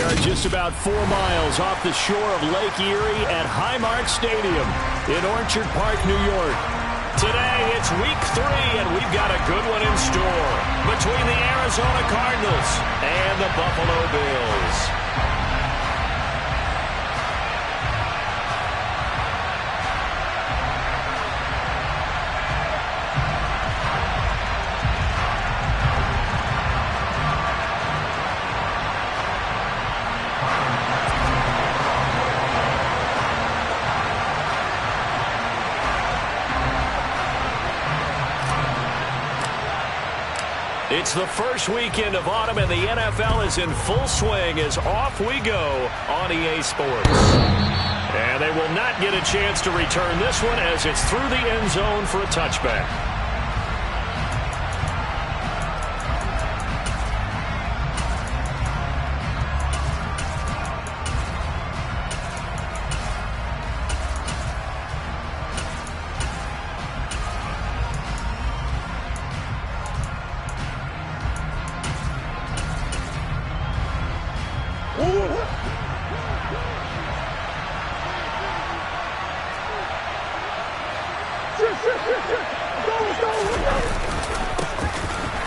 are just about 4 miles off the shore of Lake Erie at Highmark Stadium in Orchard Park, New York. Today, it's week 3, and we've got a good one in store between the Arizona Cardinals and the Buffalo Bills. It's the first weekend of autumn, and the NFL is in full swing as off we go on EA Sports. And they will not get a chance to return this one as it's through the end zone for a touchback.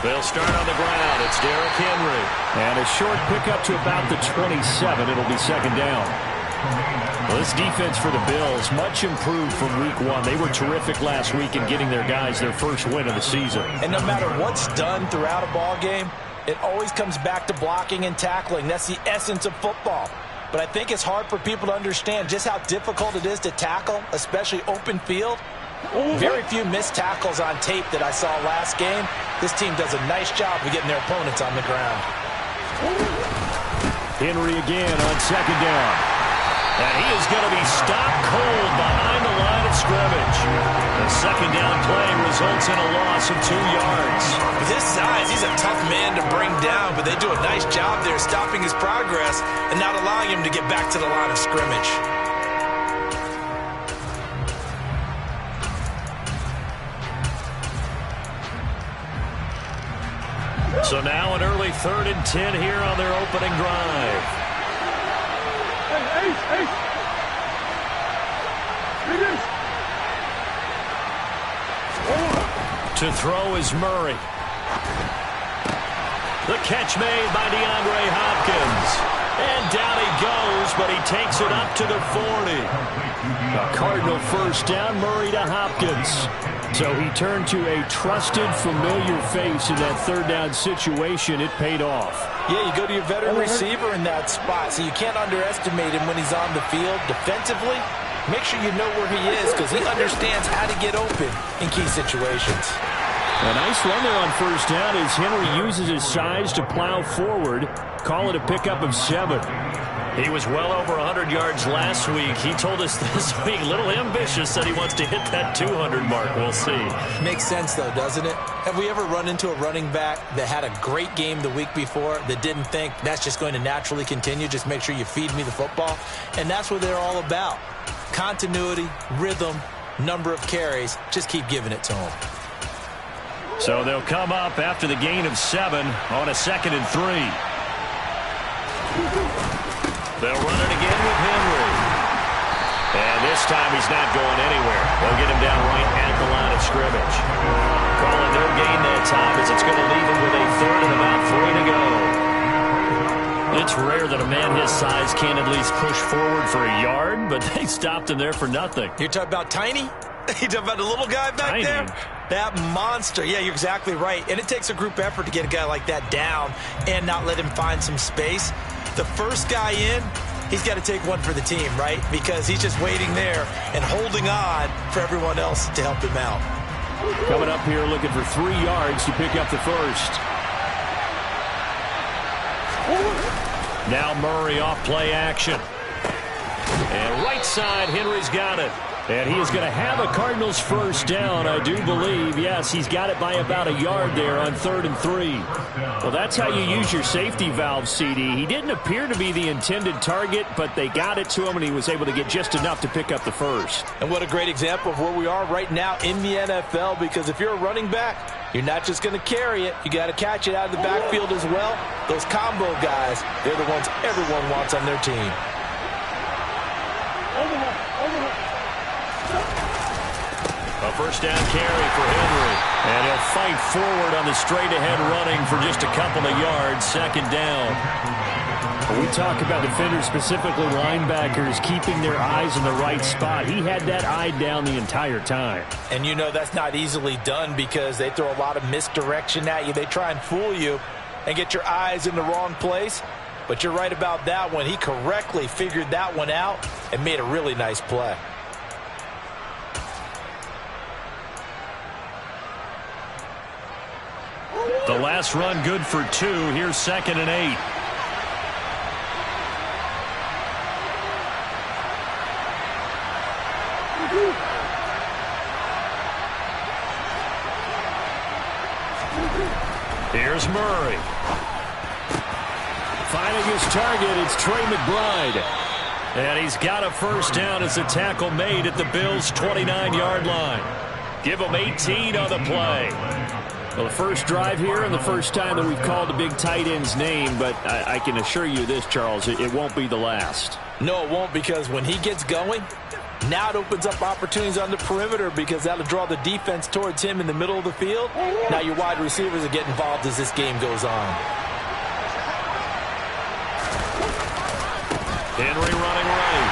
They'll start on the ground. It's Derrick Henry. And a short pickup to about the 27. It'll be second down. Well, this defense for the Bills, much improved from week 1. They were terrific last week in getting their guys their first win of the season. And no matter what's done throughout a ball game, it always comes back to blocking and tackling. That's the essence of football. But I think it's hard for people to understand just how difficult it is to tackle, especially open field. Very few missed tackles on tape that I saw last game. This team does a nice job of getting their opponents on the ground. Henry again on second down. And he is going to be stopped cold behind the line of scrimmage. The second down play results in a loss of 2 yards. With his size, he's a tough man to bring down, but they do a nice job there stopping his progress and not allowing him to get back to the line of scrimmage. So now an early 3rd and 10 here on their opening drive. To throw is Murray. The catch made by DeAndre Hopkins. And down he goes, but he takes it up to the 40. A Cardinal first down, Murray to Hopkins. So he turned to a trusted, familiar face in that 3rd down situation. It paid off. Yeah, you go to your veteran receiver in that spot, so you can't underestimate him when he's on the field defensively. Make sure you know where he is because he understands how to get open in key situations. A nice run there on first down as Henry uses his size to plow forward. Call it a pickup of 7. He was well over 100 yards last week. He told us this week, a little ambitious, said he wants to hit that 200 mark. We'll see. Makes sense, though, doesn't it? Have we ever run into a running back that had a great game the week before that didn't think that's just going to naturally continue? Just make sure you feed me the football. And that's what they're all about. Continuity, rhythm, number of carries. Just keep giving it to them. So they'll come up after the gain of 7 on a 2nd and 3. They'll run it again with Henry. And this time he's not going anywhere. They'll get him down right at the line of scrimmage. Call it no gain that time as it's going to leave him with a 3rd and about 3 to go. It's rare that a man his size can't at least push forward for a yard, but they stopped him there for nothing. You're talking about Tiny? You talking about the little guy back there? That monster. Yeah, you're exactly right. And it takes a group effort to get a guy like that down and not let him find some space. The first guy in, he's got to take one for the team, right? Because he's just waiting there and holding on for everyone else to help him out. Coming up here looking for 3 yards to pick up the first. Now Murray off play action. And right side, Henry's got it. And he is going to have a Cardinals first down, I do believe. Yes, he's got it by about a yard there on 3rd and 3. Well, that's how you use your safety valve, CD. He didn't appear to be the intended target, but they got it to him, and he was able to get just enough to pick up the first. And what a great example of where we are right now in the NFL, because if you're a running back, You're not just going to carry it. You got to catch it out of the backfield as well. Those combo guys, they're the ones everyone wants on their team. A first down carry for Henry. And he'll fight forward on the straight-ahead running for just a couple of yards. Second down. When we talk about defenders, specifically linebackers, keeping their eyes in the right spot, he had that eye down the entire time. And you know that's not easily done because they throw a lot of misdirection at you. They try and fool you and get your eyes in the wrong place. But you're right about that one. He correctly figured that one out and made a really nice play. The last run good for 2. Here's 2nd and 8. Here's Murray. Finding his target, it's Trey McBride. And he's got a first down as the tackle made at the Bills' 29-yard line. Give him 18 on the play. Well, the first drive here and the first time that we've called the big tight end's name, but I can assure you this, Charles, it won't be the last. No, it won't, because when he gets going, now it opens up opportunities on the perimeter because that'll draw the defense towards him in the middle of the field. Now your wide receivers will get involved as this game goes on. Henry running right.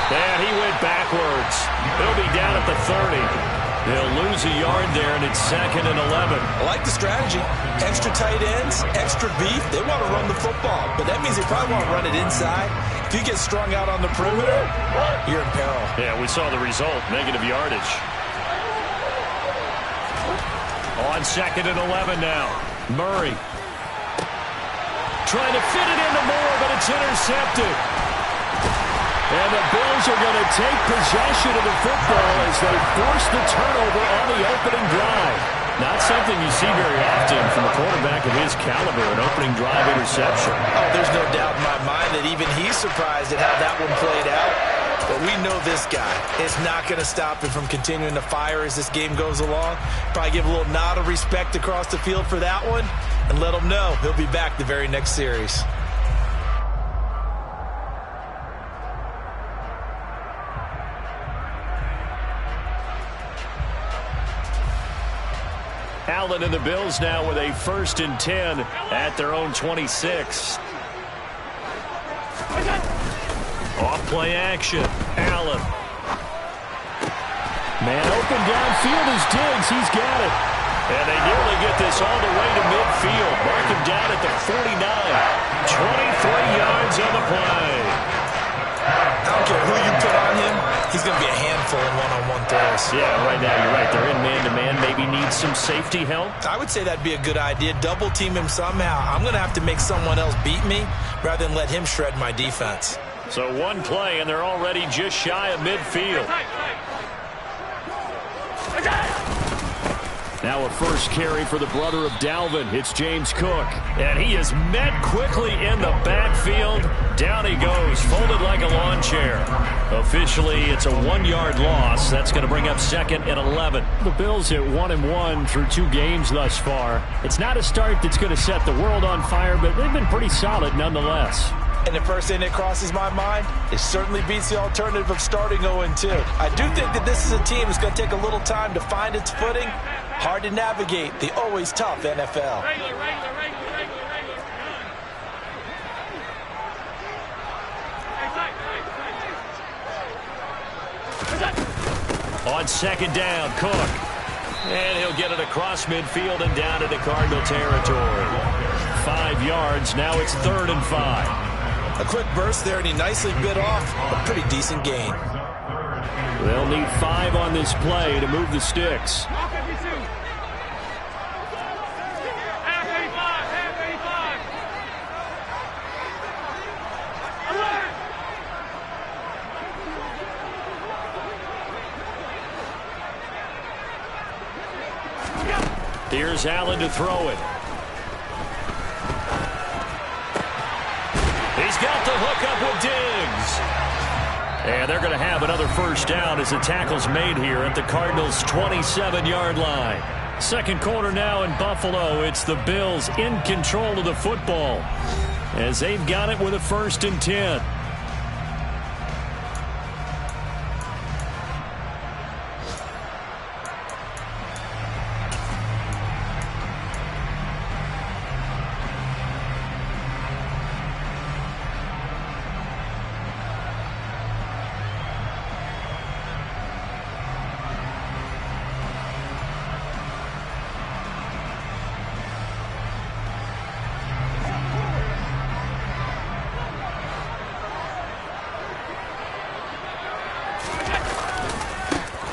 And he went backwards. He'll be down at the 30. They'll lose a yard there, and it's 2nd and 11. I like the strategy. Extra tight ends, extra beef. They want to run the football, but that means they probably want to run it inside. If you get strung out on the perimeter, you're in peril. Yeah, we saw the result, negative yardage. On 2nd and 11 now. Murray. Trying to fit it into Moore, but it's intercepted. And the Bills are going to take possession of the football as they force the turnover on the opening drive. Not something you see very often from a quarterback of his caliber, an opening drive interception. Oh, there's no doubt in my mind that even he's surprised at how that one played out. But we know this guy is not going to stop him from continuing to fire as this game goes along. Probably give a little nod of respect across the field for that one and let him know he'll be back the very next series. Allen and the Bills now with a 1st and 10 at their own 26. Off play action. Allen. Man open downfield is Diggs. He's got it. And they nearly get this all the way to midfield. Mark him down at the 49. 23 yards on the play. I don't care who you put on him. He's going to be a handful in one-on-one throws. Yeah, right now you're right. They're in man-to-man. Maybe need some safety help. I would say that'd be a good idea. Double team him somehow. I'm going to have to make someone else beat me rather than let him shred my defense. So one play, and they're already just shy of midfield. Now a first carry for the brother of Dalvin. It's James Cook. And he is met quickly in the backfield. Down he goes, folded like a lawn chair. Officially, it's a 1-yard loss. That's going to bring up 2nd and 11. The Bills at 1-1 through 2 games thus far. It's not a start that's going to set the world on fire, but they've been pretty solid nonetheless. And the first thing that crosses my mind, it certainly beats the alternative of starting 0-2. I do think that this is a team that's going to take a little time to find its footing. Hard to navigate the always tough NFL. On 2nd down, Cook. And he'll get it across midfield and down into Cardinal territory. 5 yards. Now it's 3rd and 5. A quick burst there, and he nicely bit off a pretty decent gain. They'll need 5 on this play to move the sticks. Here's Allen to throw it. He's got the hook up with Diggs. And they're going to have another first down as the tackle's made here at the Cardinals' 27-yard line. Second quarter now in Buffalo. It's the Bills in control of the football as they've got it with a 1st and 10.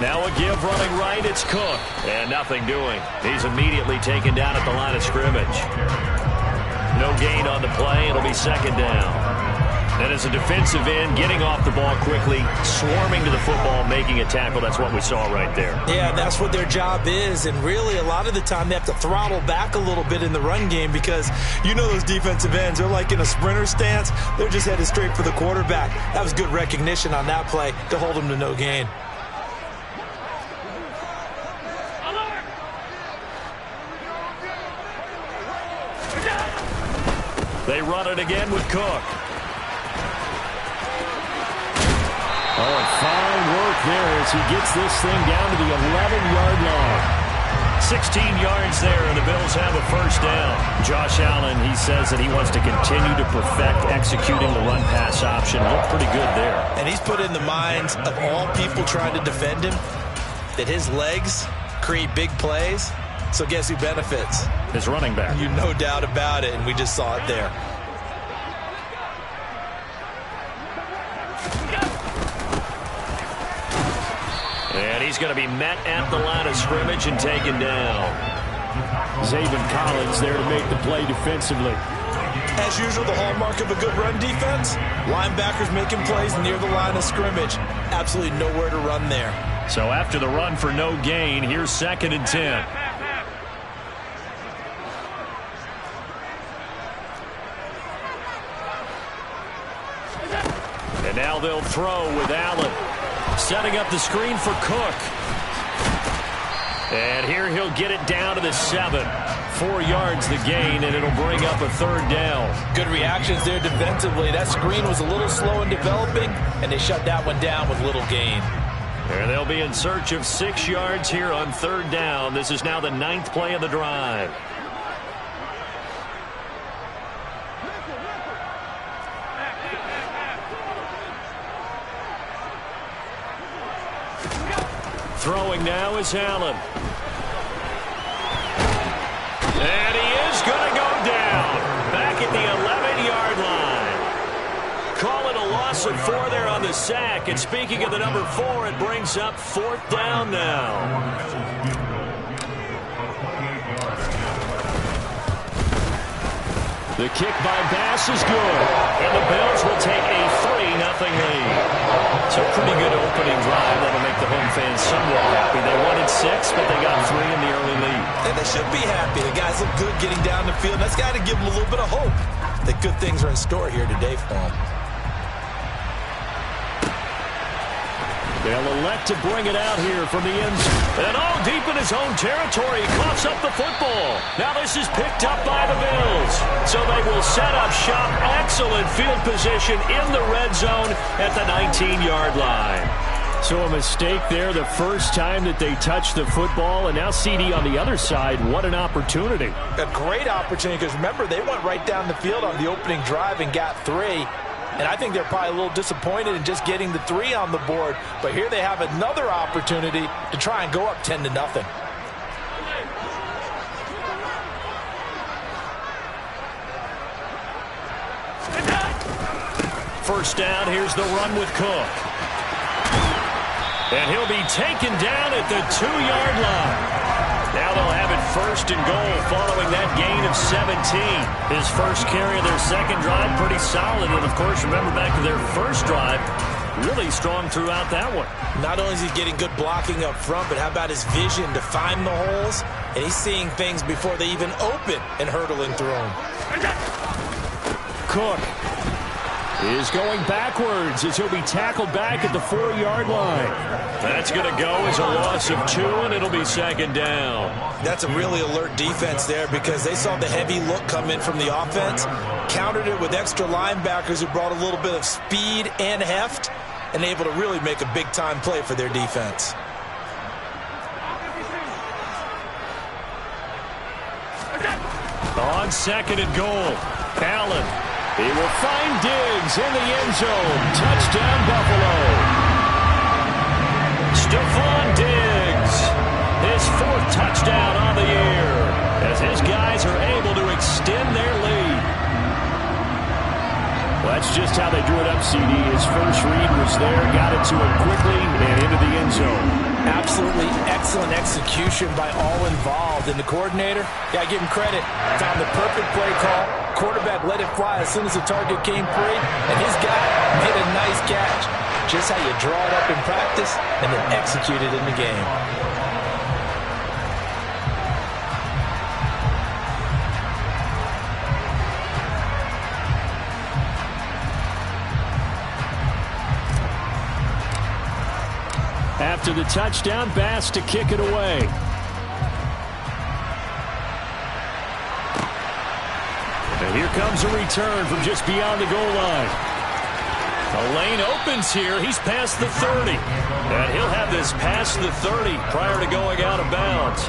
Now a give running right, it's Cook. And nothing doing. He's immediately taken down at the line of scrimmage. No gain on the play. It'll be 2nd down. And as a defensive end, getting off the ball quickly, swarming to the football, making a tackle. That's what we saw right there. Yeah, that's what their job is. And really, a lot of the time, they have to throttle back a little bit in the run game because you know those defensive ends, they're like in a sprinter stance. They're just headed straight for the quarterback. That was good recognition on that play to hold them to no gain. They run it again with Cook. Oh, fine work there as he gets this thing down to the 11-yard line. 16 yards there, and the Bills have a 1st down. Josh Allen, he says that he wants to continue to perfect executing the run-pass option. Looked pretty good there. And he's put in the minds of all people trying to defend him that his legs create big plays. So guess who benefits? His running back. You no doubt about it, and we just saw it there. And he's going to be met at the line of scrimmage and taken down. Zaven Collins there to make the play defensively. As usual, the hallmark of a good run defense, linebackers making plays near the line of scrimmage. Absolutely nowhere to run there. So after the run for no gain, here's 2nd and 10. And now they'll throw with Allen. Setting up the screen for Cook. And here he'll get it down to the 7. 4 yards the gain, and it'll bring up a 3rd down. Good reactions there defensively. That screen was a little slow in developing, and they shut that one down with little gain. And they'll be in search of 6 yards here on 3rd down. This is now the 9th play of the drive. Throwing now is Allen. And he is going to go down. Back at the 11-yard line. Call it a loss of 4 there on the sack. And speaking of the number 4, it brings up 4th down now. The kick by Bass is good. And the Bills will take a 3-0 lead. So pretty good opening drive. That'll make the home fans somewhat happy. They wanted 6, but they got 3 in the early lead. And they should be happy. The guys look good getting down the field. That's got to give them a little bit of hope that good things are in store here today for them. They'll elect to bring it out here from the end zone. And all deep in his own territory, he coughs up the football. Now this is picked up by the Bills. So they will set up shop. Excellent field position in the red zone at the 19-yard line. So a mistake there the first time that they touched the football. And now CD on the other side. What an opportunity. A great opportunity because remember, they went right down the field on the opening drive and got 3. And I think they're probably a little disappointed in just getting the 3 on the board. But here they have another opportunity to try and go up 10-0. First down, here's the run with Cook. And he'll be taken down at the 2-yard line. Now they'll have it 1st and goal following that gain of 17. His first carry of their second drive, pretty solid. And, of course, remember back to their first drive, really strong throughout that one. Not only is he getting good blocking up front, but how about his vision to find the holes? And he's seeing things before they even open and hurtling through them. Cook. is going backwards as he'll be tackled back at the 4-yard line. That's going to go as a loss of 2, and it'll be second down. That's a really alert defense there because they saw the heavy look come in from the offense, countered it with extra linebackers who brought a little bit of speed and heft, and able to really make a big-time play for their defense. On second and goal, Allen. He will find Diggs in the end zone. Touchdown, Buffalo. Stephon Diggs, his 4th touchdown on the year, as his guys are able to extend their lead. Well, that's just how they drew it up, CD. His first read was there, got it to him quickly, and into the end zone. Absolutely excellent execution by all involved. And the coordinator, got to give him credit, found the perfect play call. Quarterback let it fly as soon as the target came free, and his guy made a nice catch. Just how you draw it up in practice and then execute it in the game. After the touchdown, Bass to kick it away. And here comes a return from just beyond the goal line. The lane opens here. He's past the 30. And he'll have this past the 30 prior to going out of bounds.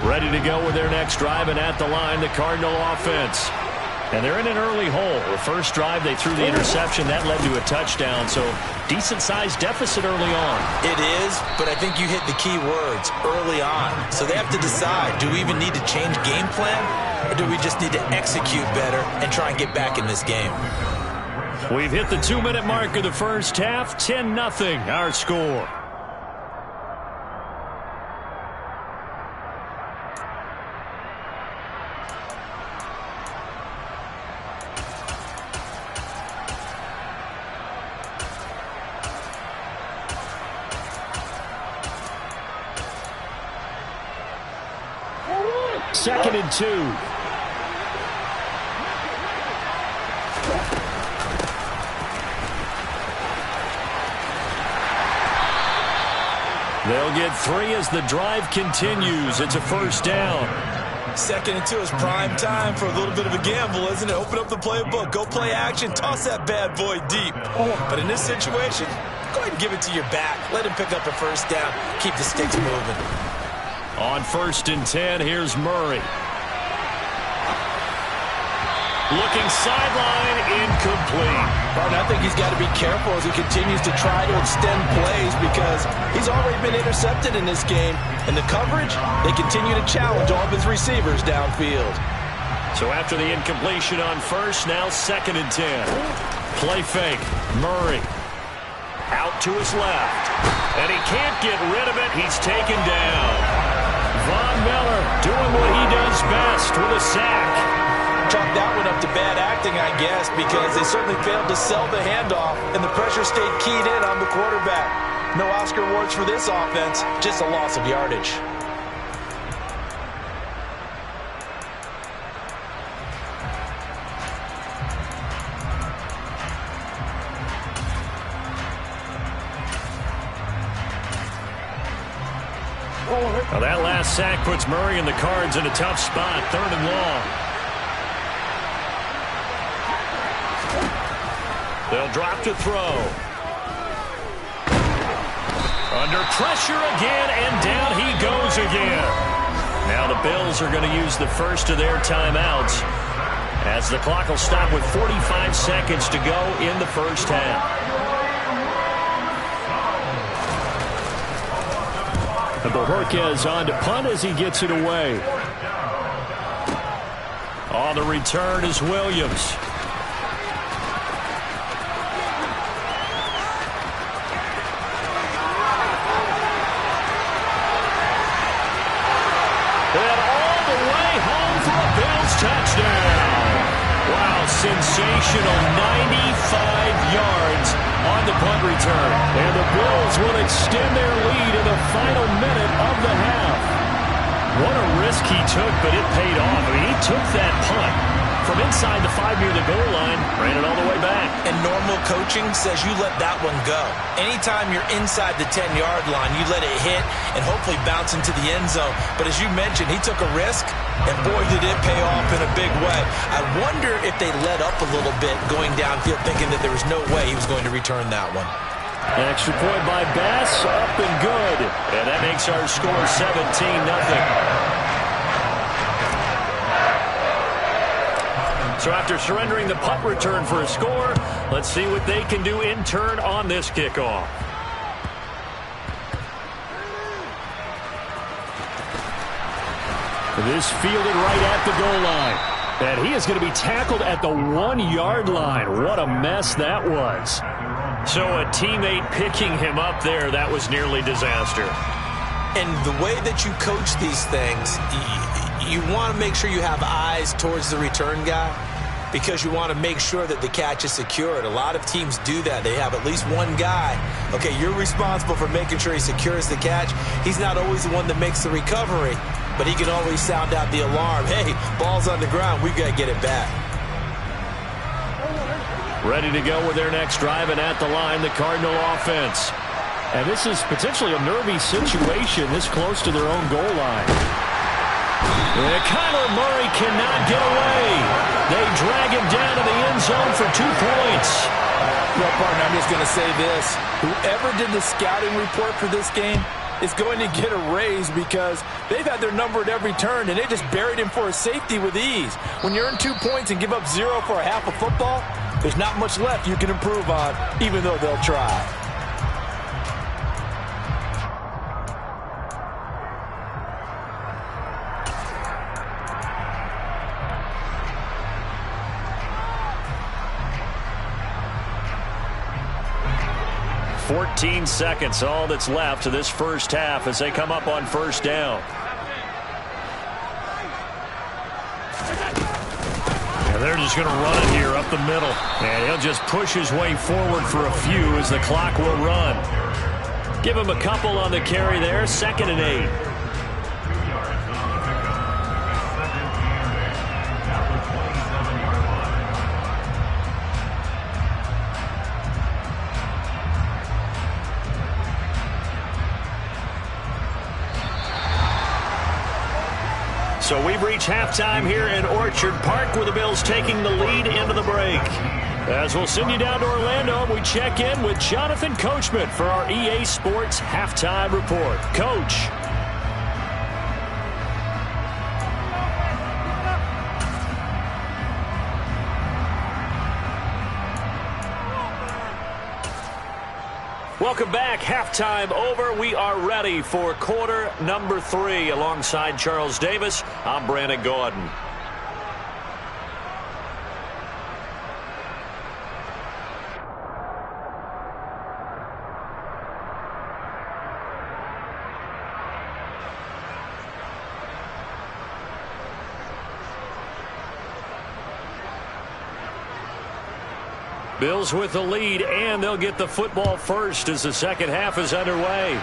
Ready to go with their next drive, and at the line, the Cardinal offense. And they're in an early hole. The first drive, they threw the interception. That led to a touchdown, so decent-sized deficit early on. It is, but I think you hit the key words, early on. So they have to decide, do we even need to change game plan, or do we just need to execute better and try and get back in this game? We've hit the 2-minute mark of the first half. 10-0, our score. Second and 2. They'll get 3 as the drive continues. It's a first down. Second and 2 is prime time for a little bit of a gamble, isn't it? Open up the playbook, go play action, toss that bad boy deep. But in this situation, go ahead and give it to your back. Let him pick up a first down. Keep the sticks moving. On 1st and 10, here's Murray. Looking sideline, incomplete. Well, I think he's got to be careful as he continues to try to extend plays because he's already been intercepted in this game. And the coverage, they continue to challenge all of his receivers downfield. So after the incompletion on 1st, now 2nd and 10. Play fake, Murray. Out to his left. And he can't get rid of it. He's taken down. Von Miller doing what he does best with a sack. Chalk that one up to bad acting, I guess, because they certainly failed to sell the handoff, and the pressure stayed keyed in on the quarterback. No Oscar awards for this offense, just a loss of yardage. Now that last sack puts Murray and the Cards in a tough spot, 3rd and long. They'll drop to throw. Under pressure again, and down he goes again. Now the Bills are going to use the first of their timeouts as the clock will stop with 45 seconds to go in the first half. And Bojorquez on to punt as he gets it away. On the return is Williams. And all the way home for a Bills touchdown. Wow, sensational 95 yards on the punt return. And the Bills will extend their lead in the final minute of the half. What a risk he took, but it paid off. I mean, he took that punt from inside the 5 near the goal line, ran it all the way back. And normal coaching says you let that one go. Anytime you're inside the 10-yard line, you let it hit and hopefully bounce into the end zone. But as you mentioned, he took a risk, and boy, did it pay off in a big way. I wonder if they let up a little bit going downfield, thinking that there was no way he was going to return that one. An extra point by Bass, up and good. And that makes our score 17-0. So after surrendering the punt return for a score, let's see what they can do in turn on this kickoff. This fielded right at the goal line. And he is going to be tackled at the 1-yard line. What a mess that was. So a teammate picking him up there, that was nearly disaster. And the way that you coach these things, you want to make sure you have eyes towards the return guy because you want to make sure that the catch is secured. A lot of teams do that. They have at least one guy. Okay, you're responsible for making sure he secures the catch. He's not always the one that makes the recovery, but he can always sound out the alarm. Hey, ball's on the ground. We've got to get it back. Ready to go with their next drive, and at the line, the Cardinal offense. And this is potentially a nervy situation this close to their own goal line. And Kyler Murray cannot get away. They drag him down to the end zone for 2 points. Well, partner, I'm just going to say this. Whoever did the scouting report for this game is going to get a raise because they've had their number at every turn, and they just buried him for a safety with ease. When you earn 2 points and give up 0 for a half of football, there's not much left you can improve on, even though they'll try. $14 seconds, all that's left to this first half as they come up on first down. And they're just going to run it here up the middle. And he'll just push his way forward for a few as the clock will run. Give him a couple on the carry there, 2nd and 8. So we've reached halftime here in Orchard Park with the Bills taking the lead into the break. As we'll send you down to Orlando, we check in with Jonathan Coachman for our EA Sports Halftime Report. Coach. Welcome back. Halftime over. We are ready for quarter number 3. Alongside Charles Davis, I'm Brandon Gaudin. Bills with the lead, and they'll get the football first as the second half is underway.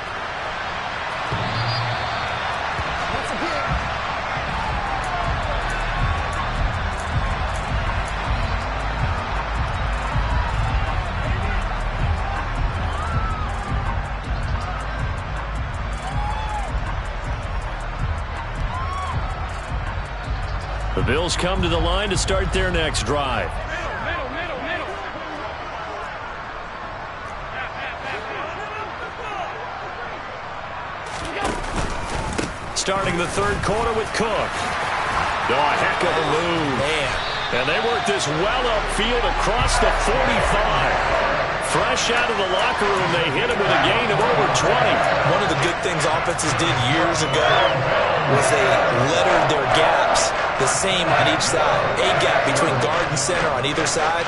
The Bills come to the line to start their next drive. Starting the third quarter with Cook. Oh, a heck of a move. Man. And they work this well upfield across the 45. Fresh out of the locker room, they hit him with a gain of over 20. One of the good things offenses did years ago was they lettered their gaps the same on each side. A gap between guard and center on either side.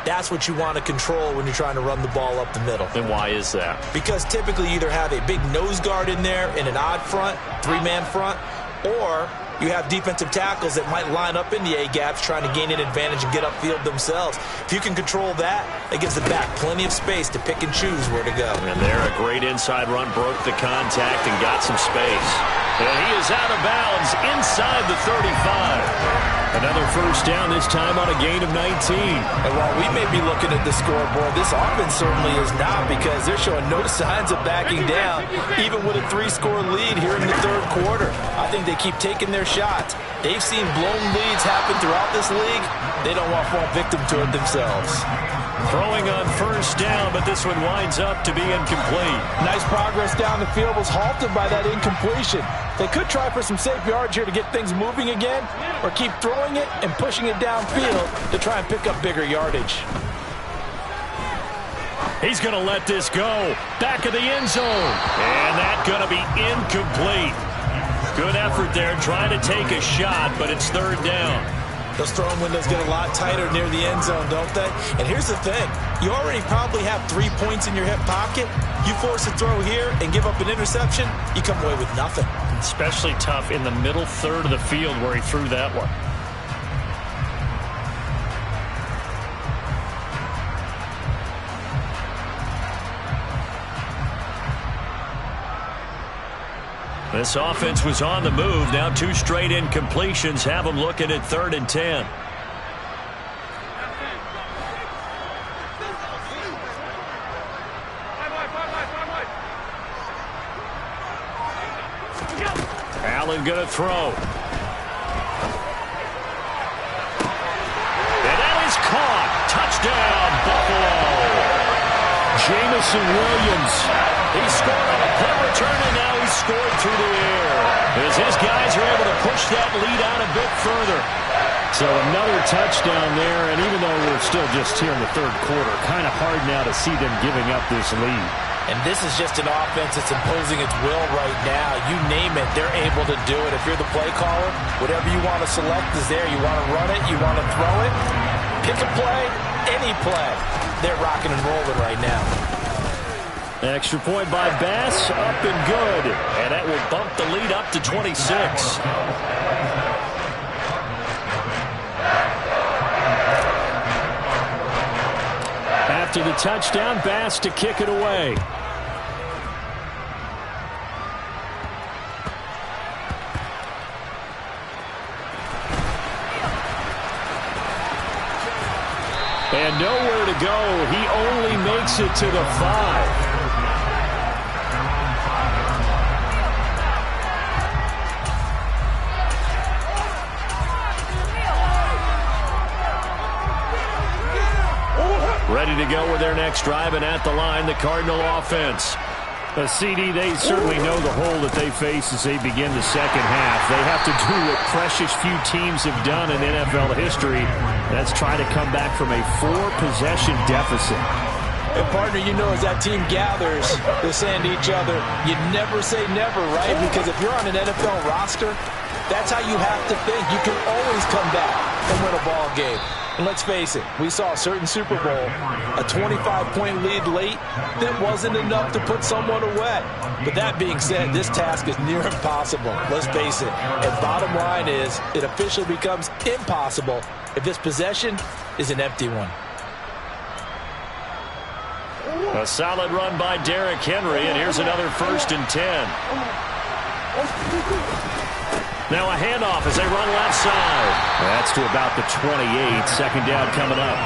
That's what you want to control when you're trying to run the ball up the middle. And why is that? Because typically you either have a big nose guard in there in an odd front, 3-man front, or you have defensive tackles that might line up in the A-gaps trying to gain an advantage and get upfield themselves. If you can control that, it gives the back plenty of space to pick and choose where to go. And there, a great inside run, broke the contact and got some space. And he is out of bounds inside the 35. Another first down, this time on a gain of 19. And while we may be looking at the scoreboard, this offense certainly is not, because they're showing no signs of backing down, even with a 3-score lead here in the third quarter. I think they keep taking their shots. They've seen blown leads happen throughout this league. They don't want to fall victim to it themselves. Throwing on first down, but this one winds up to be incomplete. Nice progress down the field, was halted by that incompletion. They could try for some safe yards here to get things moving again, or keep throwing it and pushing it downfield to try and pick up bigger yardage. He's going to let this go. Back of the end zone. And that's going to be incomplete. Good effort there trying to take a shot, but it's third down. Those throwing windows get a lot tighter near the end zone, don't they? And here's the thing. You already probably have 3 points in your hip pocket. You force a throw here and give up an interception, you come away with nothing. Especially tough in the middle third of the field where he threw that one. This offense was on the move. Now 2 straight incompletions have them looking at 3rd and 10. Allen going to throw. And that is caught. Touchdown, Buffalo. Jamison Williams. He scored on a punt return, and now he's scored through the air. As his guys are able to push that lead out a bit further. So another touchdown there, and even though we're still just here in the third quarter, kind of hard now to see them giving up this lead. And this is just an offense that's imposing its will right now. You name it, they're able to do it. If you're the play caller, whatever you want to select is there. You want to run it, you want to throw it, pick a play, any play. They're rocking and rolling right now. Extra point by Bass, up and good. And that will bump the lead up to 26. After the touchdown, Bass to kick it away. And nowhere to go. He only makes it to the 5. Ready to go with their next drive, and at the line, the Cardinal offense. CD, they certainly know the hole that they face as they begin the second half. They have to do what precious few teams have done in NFL history. That's try to come back from a 4-possession deficit. And partner, you know, as that team gathers, they're saying to each other, you never say never, right? Because if you're on an NFL roster, that's how you have to think. You can always come back and win a ball game. And let's face it, we saw a certain Super Bowl, a 25-point lead late that wasn't enough to put someone away. But that being said, this task is near impossible. Let's face it. And bottom line is, it officially becomes impossible if this possession is an empty one. A solid run by Derrick Henry, and here's another 1st and 10. Now a handoff as they run left side. That's to about the 28. Second down coming up.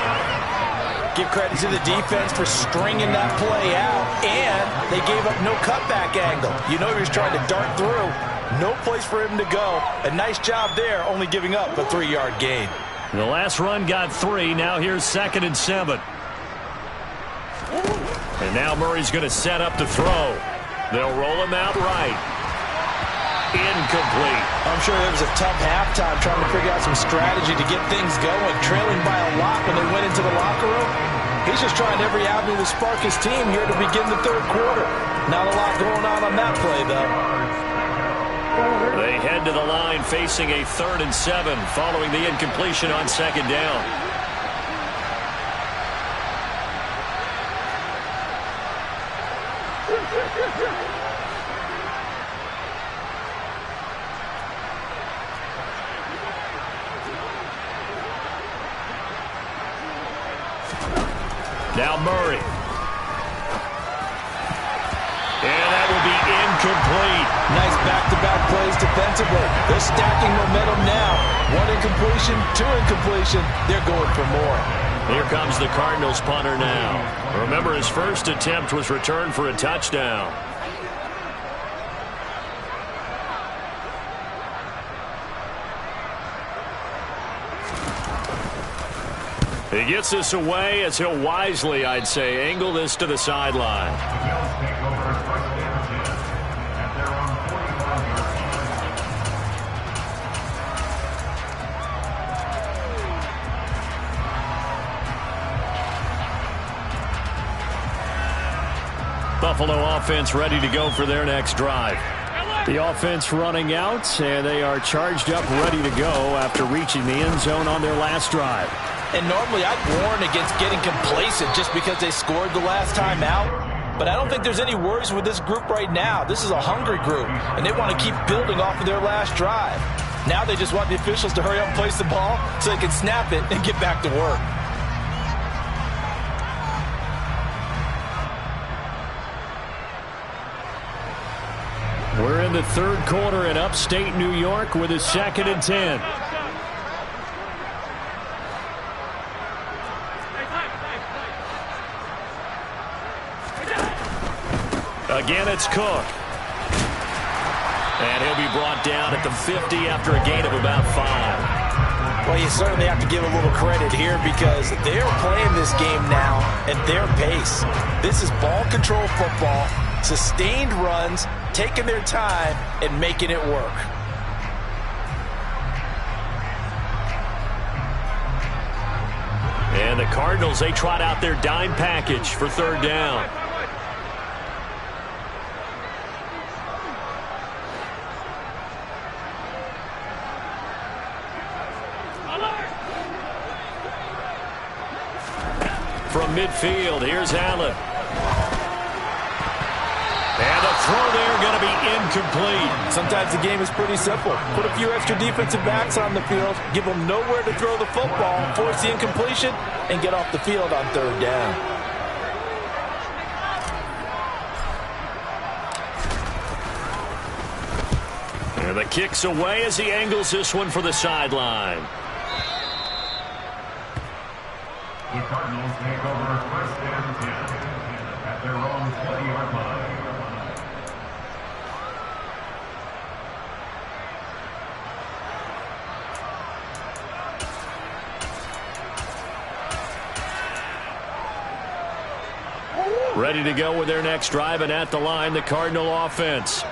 Give credit to the defense for stringing that play out, and they gave up no cutback angle. You know he was trying to dart through. No place for him to go. A nice job there, only giving up a 3-yard gain. The last run got 3. Now here's 2nd and 7. And now Murray's going to set up to throw. They'll roll him out right. Incomplete. I'm sure it was a tough halftime trying to figure out some strategy to get things going, trailing by a lot when they went into the locker room. He's just trying every avenue to spark his team here to begin the third quarter. Not a lot going on that play, though. They head to the line facing a 3rd and 7 following the incompletion on 2nd down. Now Murray. And that will be incomplete. Nice back-to-back plays defensively. They're stacking momentum now. 1 incompletion, 2 incompletion. They're going for more. Here comes the Cardinals punter now. Remember, his first attempt was returned for a touchdown. He gets this away as he'll wisely, I'd say, angle this to the sideline. Buffalo offense ready to go for their next drive. The offense running out, and they are charged up, ready to go after reaching the end zone on their last drive. And normally I'd warn against getting complacent just because they scored the last time out. But I don't think there's any worries with this group right now. This is a hungry group, and they want to keep building off of their last drive. Now they just want the officials to hurry up and place the ball so they can snap it and get back to work. We're in the third quarter in upstate New York with a 2nd and 10. Again, it's Cook. And he'll be brought down at the 50 after a gain of about 5. Well, you certainly have to give a little credit here because they're playing this game now at their pace. This is ball control football, sustained runs, taking their time and making it work. And the Cardinals, they trot out their dime package for 3rd down. From midfield, here's Allen. And the throw there going to be incomplete. Sometimes the game is pretty simple. Put a few extra defensive backs on the field, give them nowhere to throw the football, force the incompletion, and get off the field on 3rd down. And the kick's away as he angles this one for the sideline. The Cardinals take over 1st and 10 at their own 20-yard line. Ready to go with their next drive, and at the line, the Cardinal offense.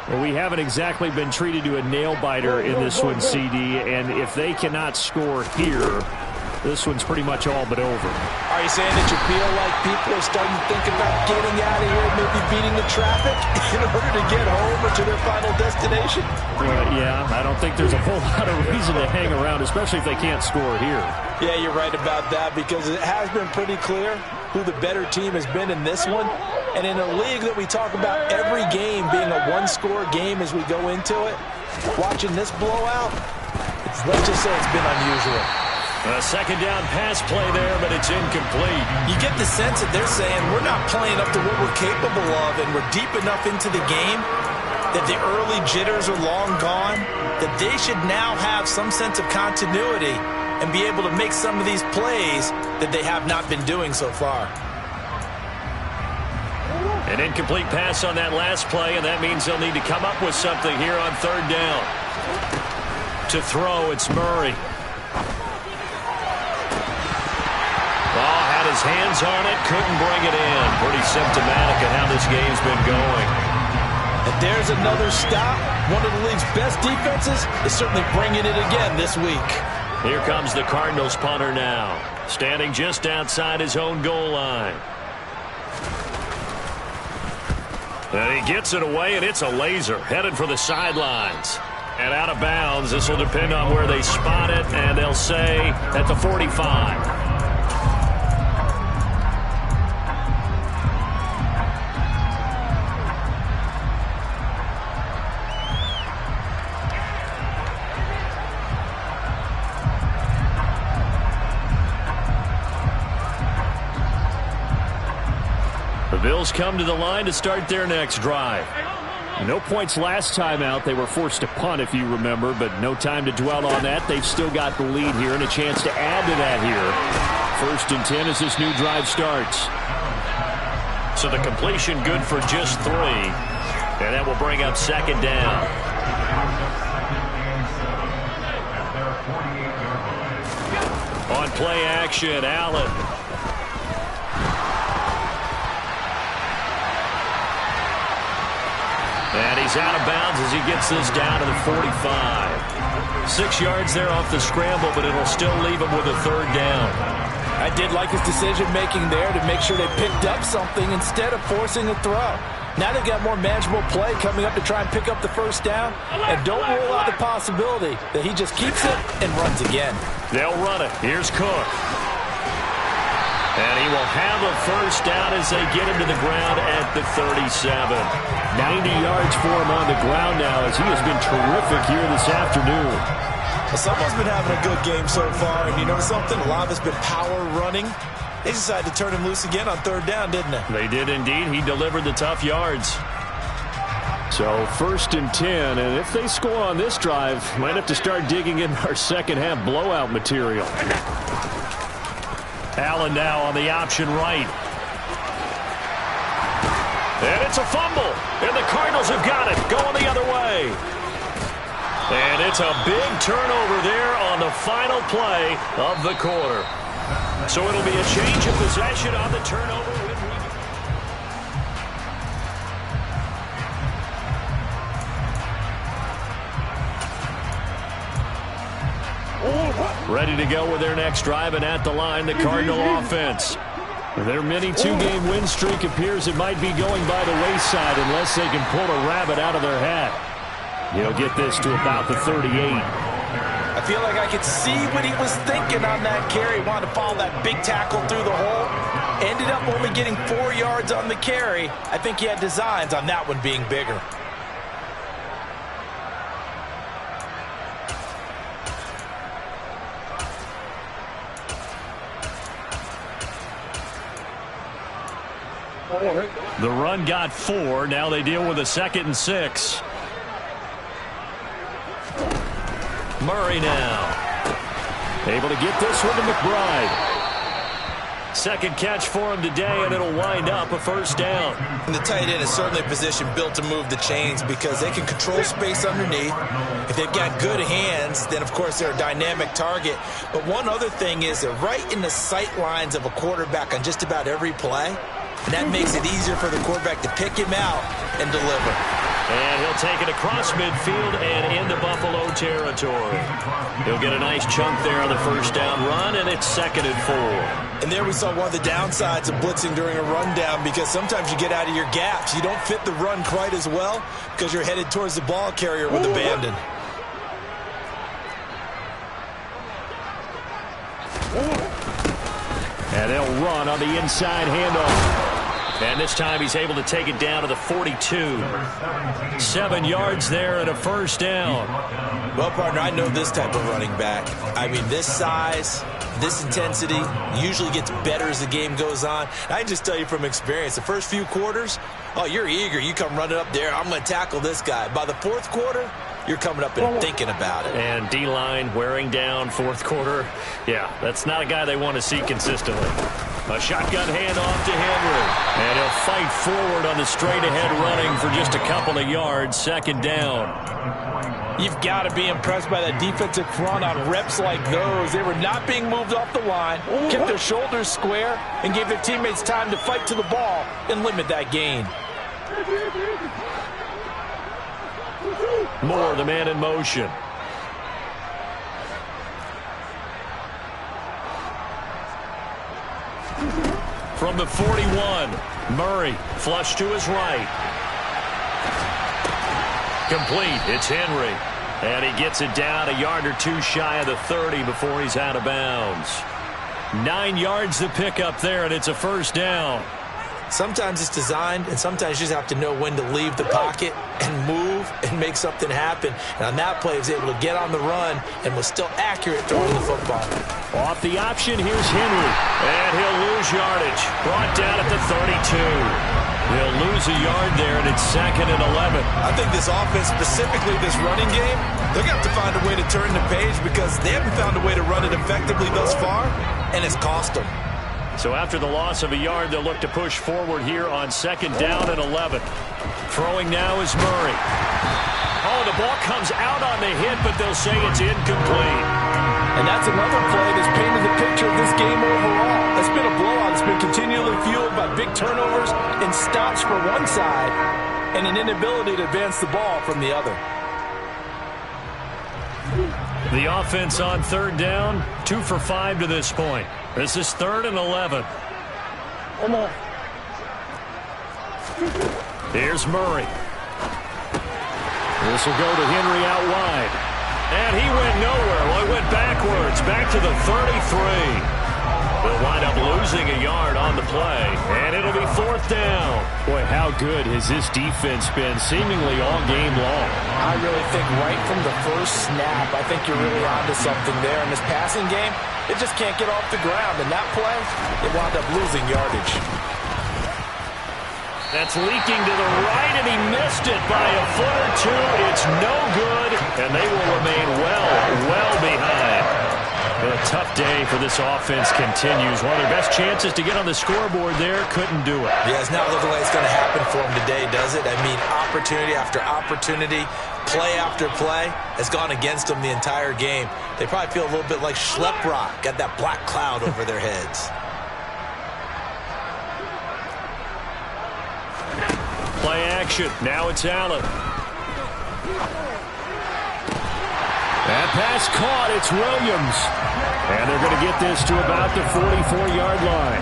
Well, we haven't exactly been treated to a nail-biter in this one, CD, and if they cannot score here, this one's pretty much all but over. Are you saying that you feel like people are starting to think about getting out of here, maybe beating the traffic in order to get home or to their final destination? Yeah, I don't think there's a whole lot of reason to hang around, especially if they can't score here. Yeah, you're right about that because it has been pretty clear who the better team has been in this one. And in a league that we talk about every game being a one-score game as we go into it, watching this blowout, let's just say it's been unusual. A 2nd down pass play there, but it's incomplete. You get the sense that they're saying we're not playing up to what we're capable of, and we're deep enough into the game that the early jitters are long gone, that they should now have some sense of continuity and be able to make some of these plays that they have not been doing so far. An incomplete pass on that last play, and that means they'll need to come up with something here on 3rd down. To throw, it's Murray. Oh, had his hands on it, couldn't bring it in. Pretty symptomatic of how this game's been going. And there's another stop. One of the league's best defenses is certainly bringing it again this week. Here comes the Cardinals punter now, standing just outside his own goal line. And he gets it away, and it's a laser, headed for the sidelines. And out of bounds, this will depend on where they spot it, and they'll say at the 45. Bills come to the line to start their next drive. No points last time out. They were forced to punt, if you remember, but no time to dwell on that. They've still got the lead here and a chance to add to that here. 1st and 10 as this new drive starts. So the completion good for just 3. And that will bring up 2nd down. On play action, Allen. And he's out of bounds as he gets this down to the 45. 6 yards there off the scramble, but it'll still leave him with a 3rd down. I did like his decision-making there to make sure they picked up something instead of forcing a throw. Now they've got more manageable play coming up to try and pick up the 1st down. And don't rule out the possibility that he just keeps it and runs again. They'll run it. Here's Cook. And he will have a 1st down as they get him to the ground at the 37. 90 yards for him on the ground now as he has been terrific here this afternoon. Well, someone's been having a good game so far, and you know something? A lot of it's been power running. They decided to turn him loose again on 3rd down, didn't they? They did indeed. He delivered the tough yards. So 1st and 10, and if they score on this drive, might have to start digging in our second-half blowout material. Allen now on the option right. And it's a fumble. And the Cardinals have got it. Going the other way. And it's a big turnover there on the final play of the quarter. So it'll be a change of possession on the turnover. Ready to go with their next drive, and at the line, the Cardinal offense. Their mini 2-game win streak appears it might be going by the wayside unless they can pull a rabbit out of their hat. He'll get this to about the 38. I feel like I could see what he was thinking on that carry. Wanted to follow that big tackle through the hole. Ended up only getting 4 yards on the carry. I think he had designs on that one being bigger. The run got 4. Now they deal with a 2nd and 6. Murray now. Able to get this one to McBride. 2nd catch for him today, and it'll wind up a 1st down. And the tight end is certainly a position built to move the chains because they can control space underneath. If they've got good hands, then, of course, they're a dynamic target. But one other thing is they're right in the sight lines of a quarterback on just about every play. And that makes it easier for the quarterback to pick him out and deliver. And he'll take it across midfield and into Buffalo territory. He'll get a nice chunk there on the 1st down run, and it's 2nd and 4. And there we saw one of the downsides of blitzing during a rundown because sometimes you get out of your gaps. You don't fit the run quite as well because you're headed towards the ball carrier with abandon. And they'll run on the inside handoff. And this time he's able to take it down to the 42. 7 yards there and a 1st down. Well, partner, I know this type of running back. I mean, this size, this intensity usually gets better as the game goes on. I can just tell you from experience, the first few quarters, oh, you're eager. You come running up there, I'm going to tackle this guy. By the 4th quarter, you're coming up and thinking about it. And D-line wearing down 4th quarter. Yeah, that's not a guy they want to see consistently. A shotgun handoff to Henry. And he'll fight forward on the straight-ahead running for just a couple of yards. 2nd down. You've got to be impressed by that defensive front on reps like those. They were not being moved off the line, kept their shoulders square, and gave their teammates time to fight to the ball and limit that gain. Moore, the man in motion. From the 41, Murray flush to his right. Complete. It's Henry. And he gets it down a yard or 2 shy of the 30 before he's out of bounds. 9 yards to pick up there, and it's a 1st down. Sometimes it's designed, and sometimes you just have to know when to leave the pocket and move and make something happen. And on that play, he was able to get on the run and was still accurate throwing the football. Off the option, here's Henry. And he'll lose yardage. Brought down at the 32. They'll lose a yard there, and it's 2nd and 11. I think this offense, specifically this running game, they're going to have to find a way to turn the page because they haven't found a way to run it effectively thus far, and it's cost them. So after the loss of a yard, they'll look to push forward here on 2nd down and 11. Throwing now is Murray. Oh, the ball comes out on the hit, but they'll say it's incomplete. And that's another play that's painted the picture of this game overall. It's been a blowout. It's been continually fueled by big turnovers and stops for one side and an inability to advance the ball from the other. The offense on 3rd down, 2 for 5 to this point. This is 3rd and 11. Here's Murray. This will go to Henry out wide. And he went nowhere. Well, he went backwards, back to the 33. They'll wind up losing a yard on the play, and it'll be 4th down. Boy, how good has this defense been seemingly all game long? I really think right from the first snap, I think you're really onto something there. In this passing game, it just can't get off the ground. And that play, it wound up losing yardage. That's leaking to the right, and he missed it by a foot or two. It's no good, and they will remain well behind. A tough day for this offense continues. One of their best chances to get on the scoreboard there, couldn't do it. Yeah, it's not looking like it's going to happen for them today, does it? I mean, opportunity after opportunity, play after play has gone against them the entire game. They probably feel a little bit like Schlep Rock, got that black cloud over their heads. Play action. Now it's Allen. That pass caught. It's Williams. And they're going to get this to about the 44-yard line.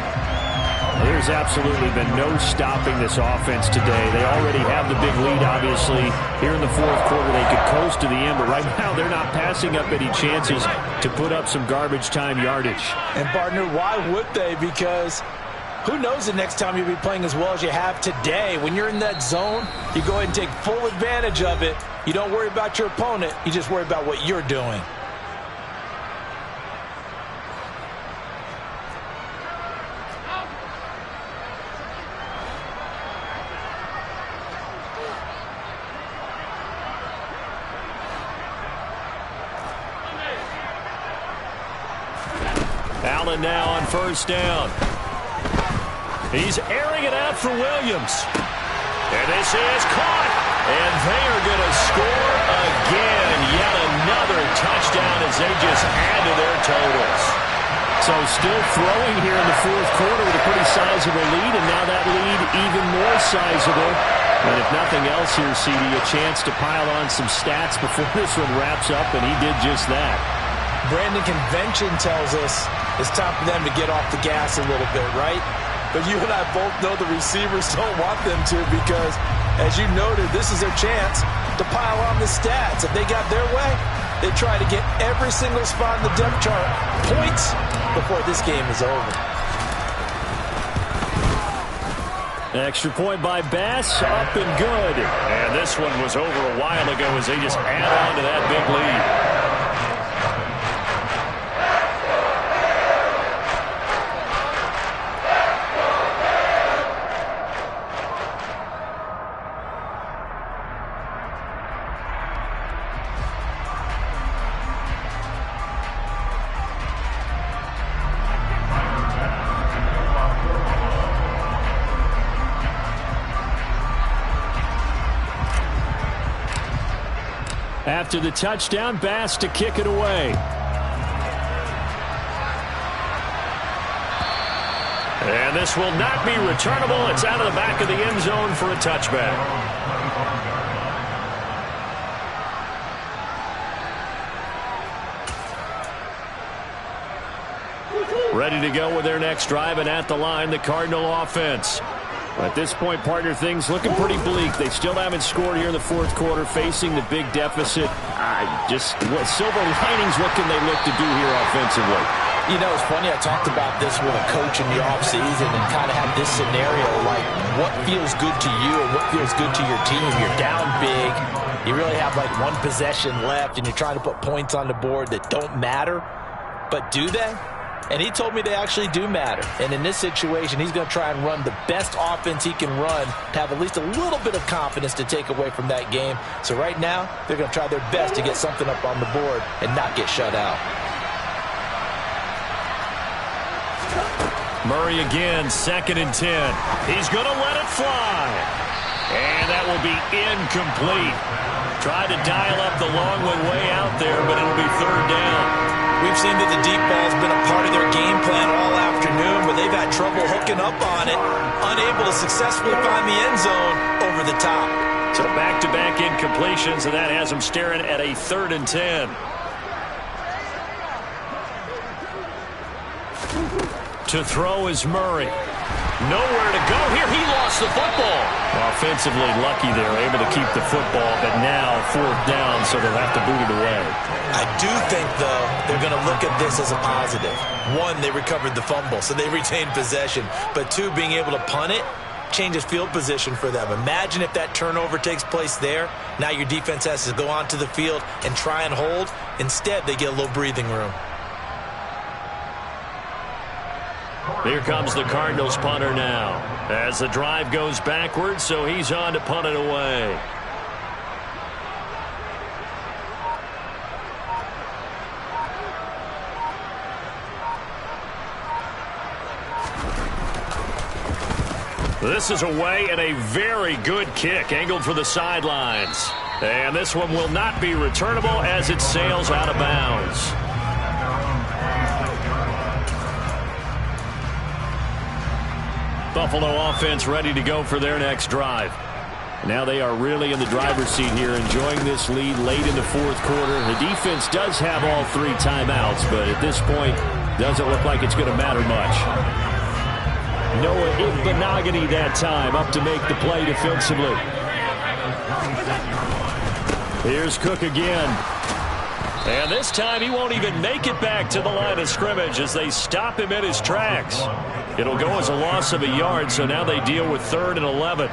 There's absolutely been no stopping this offense today. They already have the big lead, obviously. Here in the 4th quarter, they could coast to the end, but right now they're not passing up any chances to put up some garbage time yardage. And, partner, why would they? Because who knows the next time you'll be playing as well as you have today. When you're in that zone, you go ahead and take full advantage of it. You don't worry about your opponent. You just worry about what you're doing. Allen now on 1st down. He's airing it out for Williams. And this is caught. And they are going to score again. Yet another touchdown as they just add to their totals. So still throwing here in the 4th quarter with a pretty sizable lead, and now that lead even more sizable. And if nothing else here, CD, a chance to pile on some stats before this one wraps up, and he did just that. Brandon, convention tells us it's time for them to get off the gas a little bit, right? But you and I both know the receivers don't want them to because, as you noted, this is their chance to pile on the stats. If they got their way, they try to get every single spot in the depth chart points before this game is over. Extra point by Bass, up and good. And this one was over a while ago as they just add on to that big lead. After the touchdown, Bass to kick it away. And this will not be returnable. It's out of the back of the end zone for a touchback. Ready to go with their next drive, and at the line, the Cardinal offense. At this point, partner, things looking pretty bleak. They still haven't scored here in the 4th quarter, facing the big deficit. Just what silver linings, what can they look to do here offensively? You know, it's funny, I talked about this with a coach in the offseason and kind of had this scenario, like what feels good to you and what feels good to your team. You're down big. You really have like one possession left, and you're trying to put points on the board that don't matter. But do they? And he told me they actually do matter. And in this situation, he's going to try and run the best offense he can run to have at least a little bit of confidence to take away from that game. So right now, they're going to try their best to get something up on the board and not get shut out. Murray again, 2nd and 10. He's going to let it fly. And that will be incomplete. Tried to dial up the long one way out there, but it'll be 3rd down. We've seen that the deep ball's been a part of their game plan all afternoon, but they've had trouble hooking up on it, unable to successfully find the end zone over the top. So back-to-back incompletions, and that has them staring at a 3rd and 10. To throw is Murray. Nowhere to go here. He lost the football. Offensively lucky they're able to keep the football, but now 4th down, so they'll have to boot it away. I do think, though, they're going to look at this as a positive. 1, they recovered the fumble, so they retained possession. But 2, being able to punt it changes field position for them. Imagine if that turnover takes place there. Now your defense has to go onto the field and try and hold. Instead, they get a little breathing room. Here comes the Cardinals punter now. As the drive goes backwards, so he's on to punt it away. This is away and a very good kick angled for the sidelines. And this one will not be returnable as it sails out of bounds. Buffalo offense ready to go for their next drive. Now they are really in the driver's seat here, enjoying this lead late in the 4th quarter. The defense does have all 3 timeouts, but at this point, doesn't look like it's going to matter much. Noah Igbinoghene that time up to make the play defensively. Here's Cook again. And this time he won't even make it back to the line of scrimmage as they stop him in his tracks. It'll go as a loss of a yard, so now they deal with 3rd and 11.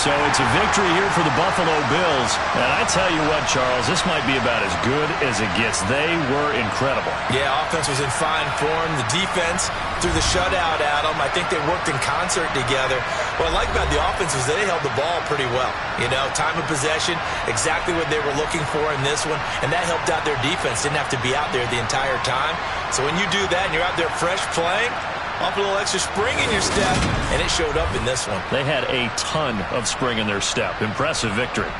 So it's a victory here for the Buffalo Bills. And I tell you what, Charles, this might be about as good as it gets. They were incredible. Yeah, offense was in fine form. The defense threw the shutout at them. I think they worked in concert together. What I like about the offense was they held the ball pretty well. You know, time of possession, exactly what they were looking for in this one. And that helped out their defense. Didn't have to be out there the entire time. So when you do that and you're out there fresh playing, up a little extra spring in your step, and it showed up in this one. They had a ton of spring in their step. Impressive victory.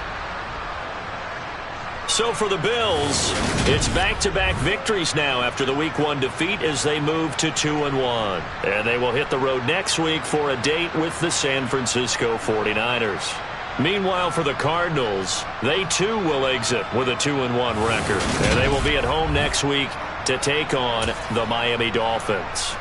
So for the Bills, it's back-to-back victories now after the Week 1 defeat as they move to 2-1. And they will hit the road next week for a date with the San Francisco 49ers. Meanwhile, for the Cardinals, they too will exit with a 2-1 record. And they will be at home next week to take on the Miami Dolphins.